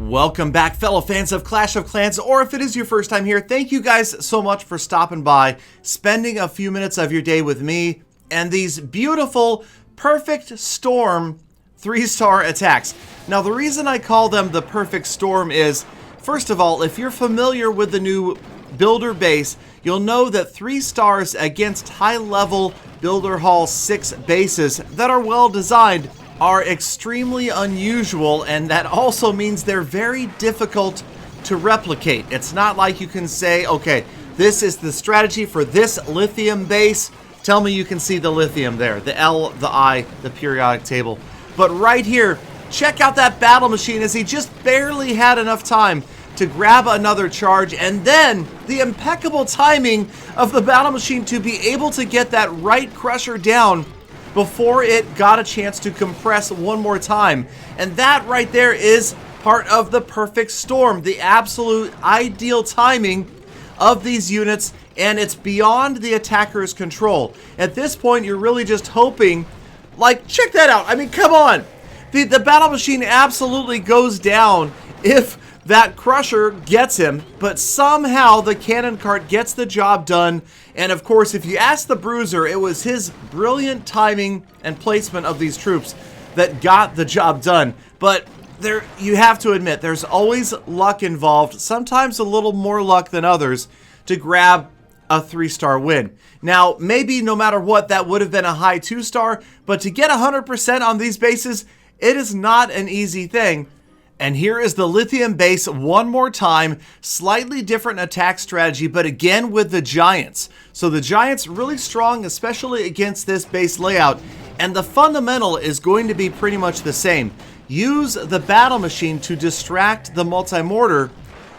Welcome back, fellow fans of Clash of Clans, or if it is your first time here, thank you guys so much for stopping by, spending a few minutes of your day with me, and these beautiful, perfect storm 3-star attacks. Now, the reason I call them the perfect storm is, first of all, if you're familiar with the new Builder base, you'll know that 3 stars against high-level Builder Hall 6 bases that are well designed are extremely unusual, and that also means they're very difficult to replicate. It's not like you can say, okay, this is the strategy for this lithium base. Tell me you can see the lithium there, the L, the I, the periodic table. But right here, check out that battle machine as he just barely had enough time to grab another charge, and then the impeccable timing of the battle machine to be able to get that right crusher down before it got a chance to compress one more time. And that right there is part of the perfect storm, the absolute ideal timing of these units, and it's beyond the attacker's control. At this point, you're really just hoping, like, check that out. I mean, come on. The battle machine absolutely goes down if that crusher gets him, but somehow the cannon cart gets the job done. And of course, if you ask the Bruiser, it was his brilliant timing and placement of these troops that got the job done. But there, you have to admit, there's always luck involved, sometimes a little more luck than others, to grab a 3-star win. Now, maybe no matter what, that would have been a high 2-star, but to get 100% on these bases, it is not an easy thing. And here is the Lithium base one more time, slightly different attack strategy, but again with the Giants. So the Giants really strong, especially against this base layout, and the fundamental is going to be pretty much the same. Use the battle machine to distract the multi-mortar,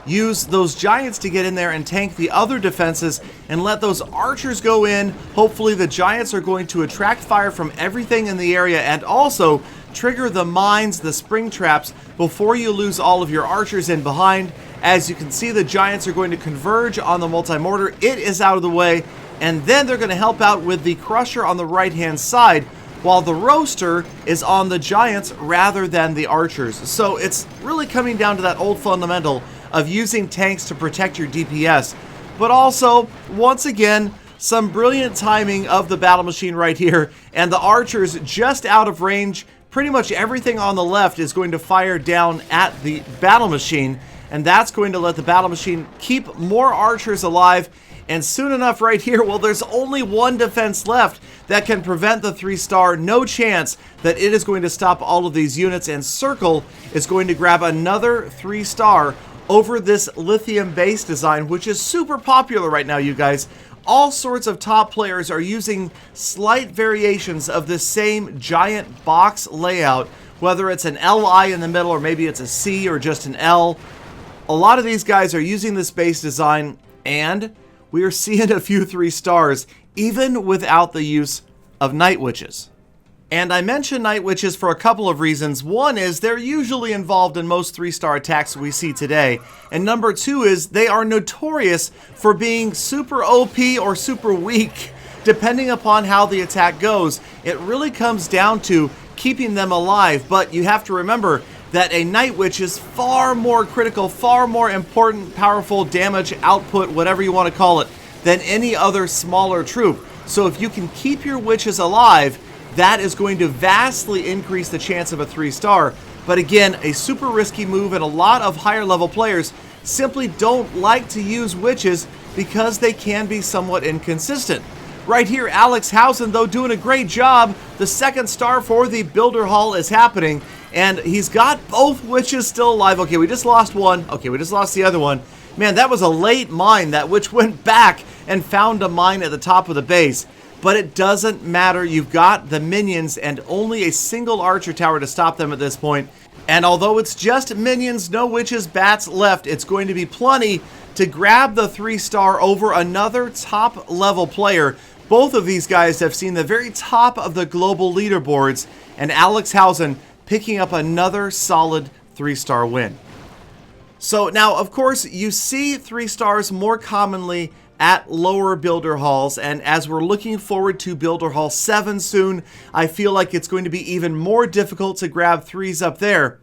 use those Giants to get in there and tank the other defenses, and let those archers go in. Hopefully the Giants are going to attract fire from everything in the area, and also trigger the mines, the spring traps, before you lose all of your archers in behind. As you can see, the Giants are going to converge on the multi-mortar. It is out of the way, and then they're going to help out with the crusher on the right-hand side, while the roaster is on the Giants rather than the archers. So it's really coming down to that old fundamental of using tanks to protect your DPS, but also, once again, some brilliant timing of the battle machine right here, and the archers just out of range. Pretty much everything on the left is going to fire down at the battle machine, and that's going to let the battle machine keep more archers alive. And soon enough right here, well, there's only one defense left that can prevent the 3-star. No chance that it is going to stop all of these units, and Circle is going to grab another 3-star over this Lithium base design, which is super popular right now, you guys. All sorts of top players are using slight variations of this same giant box layout, whether it's an LI in the middle or maybe it's a C or just an L. A lot of these guys are using this base design, and we are seeing a few 3-stars even without the use of Night Witches. And I mention Night Witches for a couple of reasons. One is they're usually involved in most 3-star attacks we see today. And number two is they are notorious for being super OP or super weak, depending upon how the attack goes. It really comes down to keeping them alive, but you have to remember that a Night Witch is far more critical, far more important, powerful damage output, whatever you want to call it, than any other smaller troop. So if you can keep your witches alive, that is going to vastly increase the chance of a 3-star. But again, a super risky move, and a lot of higher level players simply don't like to use witches because they can be somewhat inconsistent. Right here, Alex Housen, though, doing a great job. The 2nd star for the Builder Hall is happening, and he's got both witches still alive. Okay, we just lost one. Okay, we just lost the other one. Man, that was a late mine. That witch went back and found a mine at the top of the base. But it doesn't matter. You've got the minions and only a single archer tower to stop them at this point. And although it's just minions, no witches, bats left, it's going to be plenty to grab the 3-star over another top level player. Both of these guys have seen the very top of the global leaderboards, and Alex Housen picking up another solid 3-star win. So now, of course, you see 3-stars more commonly at lower Builder Halls, and as we're looking forward to Builder Hall 7 soon, I feel like it's going to be even more difficult to grab 3s up there.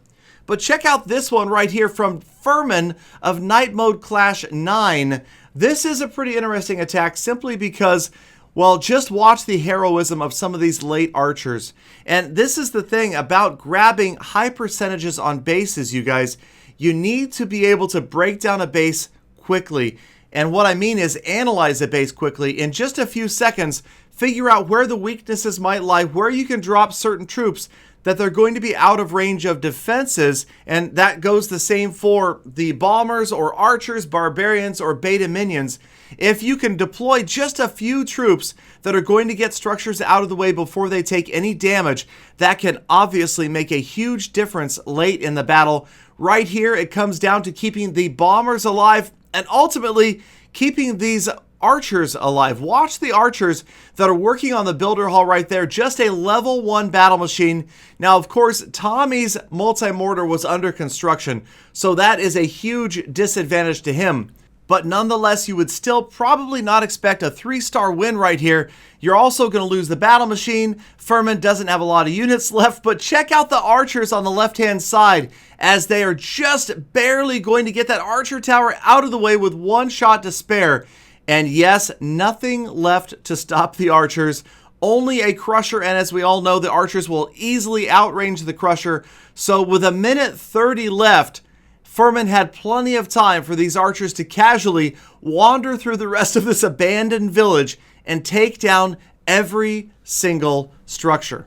But check out this one right here from Fuhrman of Nightmode Clash 9. This is a pretty interesting attack simply because, well, just watch the heroism of some of these late archers. And this is the thing about grabbing high percentages on bases, you guys. You need to be able to break down a base quickly. And what I mean is analyze a base quickly in just a few seconds, figure out where the weaknesses might lie, where you can drop certain troops that they're going to be out of range of defenses, and that goes the same for the bombers or archers, barbarians, or beta minions. If you can deploy just a few troops that are going to get structures out of the way before they take any damage, that can obviously make a huge difference late in the battle. Right here, it comes down to keeping the bombers alive and ultimately keeping these archers alive. Watch the archers that are working on the builder hall right there. Just a level 1 battle machine. Now, of course, Tommy's multi-mortar was under construction, so that is a huge disadvantage to him. But nonetheless, you would still probably not expect a 3-star win right here. You're also going to lose the battle machine. Fuhrman doesn't have a lot of units left, but check out the archers on the left-hand side as they are just barely going to get that archer tower out of the way with 1 shot to spare. And yes, nothing left to stop the archers. Only a crusher, and as we all know, the archers will easily outrange the crusher. So with a minute 30 left, Fuhrman had plenty of time for these archers to casually wander through the rest of this abandoned village and take down every single structure.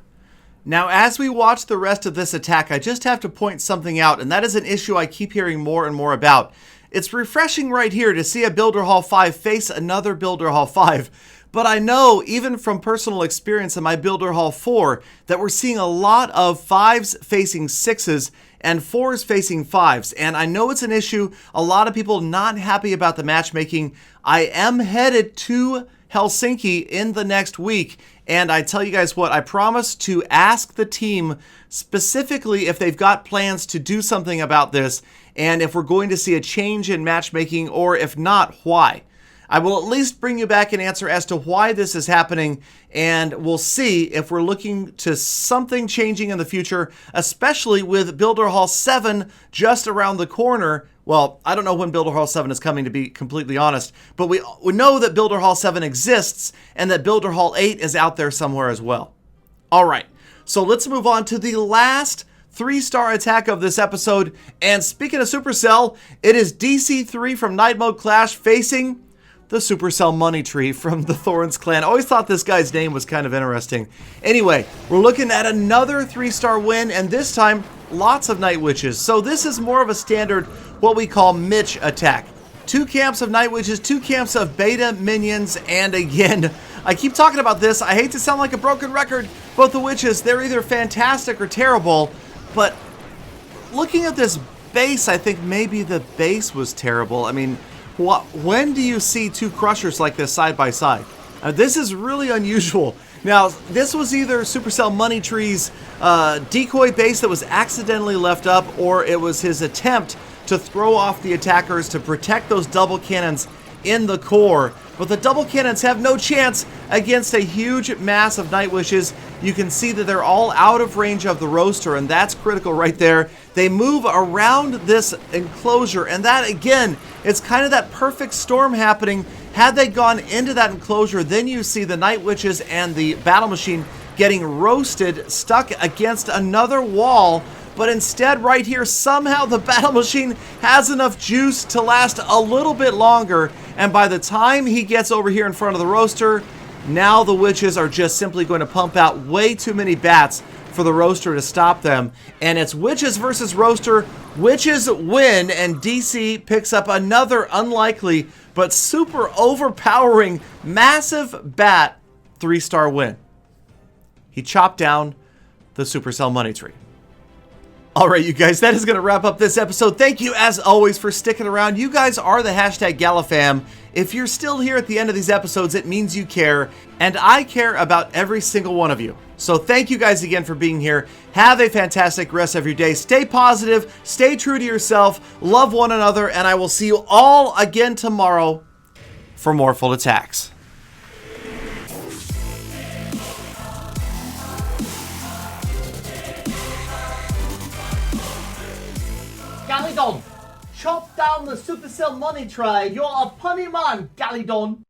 Now, as we watch the rest of this attack, I just have to point something out, and that is an issue I keep hearing more and more about. It's refreshing right here to see a Builder Hall 5 face another Builder Hall 5. But I know, even from personal experience in my Builder Hall 4, that we're seeing a lot of 5s facing 6s and 4s facing 5s. And I know it's an issue. A lot of people not happy about the matchmaking. I am headed to Helsinki in the next week. And I tell you guys what, I promise to ask the team specifically if they've got plans to do something about this and if we're going to see a change in matchmaking, or if not, why. I will at least bring you back an answer as to why this is happening, and we'll see if we're looking to something changing in the future, especially with Builder Hall 7 just around the corner. Well, I don't know when Builder Hall 7 is coming, to be completely honest, but we know that Builder Hall 7 exists and that Builder Hall 8 is out there somewhere as well. All right, so let's move on to the last 3-star attack of this episode. And speaking of Supercell, it is DC3 from Nightmode Clash facing the Supercell Money Tree from the Thorns clan. I always thought this guy's name was kind of interesting. Anyway, we're looking at another 3-star win, and this time, lots of Night Witches. So this is more of a standard, what we call Mitch attack. 2 camps of Night Witches, 2 camps of beta minions, and again, I keep talking about this. I hate to sound like a broken record, but the witches, they're either fantastic or terrible, but looking at this base, I think maybe the base was terrible. I mean, when do you see 2 crushers like this side by side? This is really unusual. Now, this was either Supercell Money Tree's decoy base that was accidentally left up, or it was his attempt to throw off the attackers to protect those double cannons in the core. But the double cannons have no chance against a huge mass of Night Wishes. You can see that they're all out of range of the roaster, and that's critical right there. They move around this enclosure, and that, again, it's kind of that perfect storm happening. Had they gone into that enclosure, then you see the Night Witches and the battle machine getting roasted, stuck against another wall. But instead, right here, somehow the battle machine has enough juice to last a little bit longer. And by the time he gets over here in front of the roaster, now the witches are just simply going to pump out way too many bats for the roaster to stop them. And it's witches versus roaster. Witches win, and DC picks up another unlikely but super overpowering massive bat 3-star win. He chopped down the Supercell Money Tree. All right, you guys, that is going to wrap up this episode. Thank you, as always, for sticking around. You guys are the hashtag GalaFam. If you're still here at the end of these episodes, it means you care, and I care about every single one of you. So thank you guys again for being here. Have a fantastic rest of your day. Stay positive, stay true to yourself, love one another, and I will see you all again tomorrow for more Full Attacks. Galadon, chop down the Supercell money tray. You're a punny man, Galadon.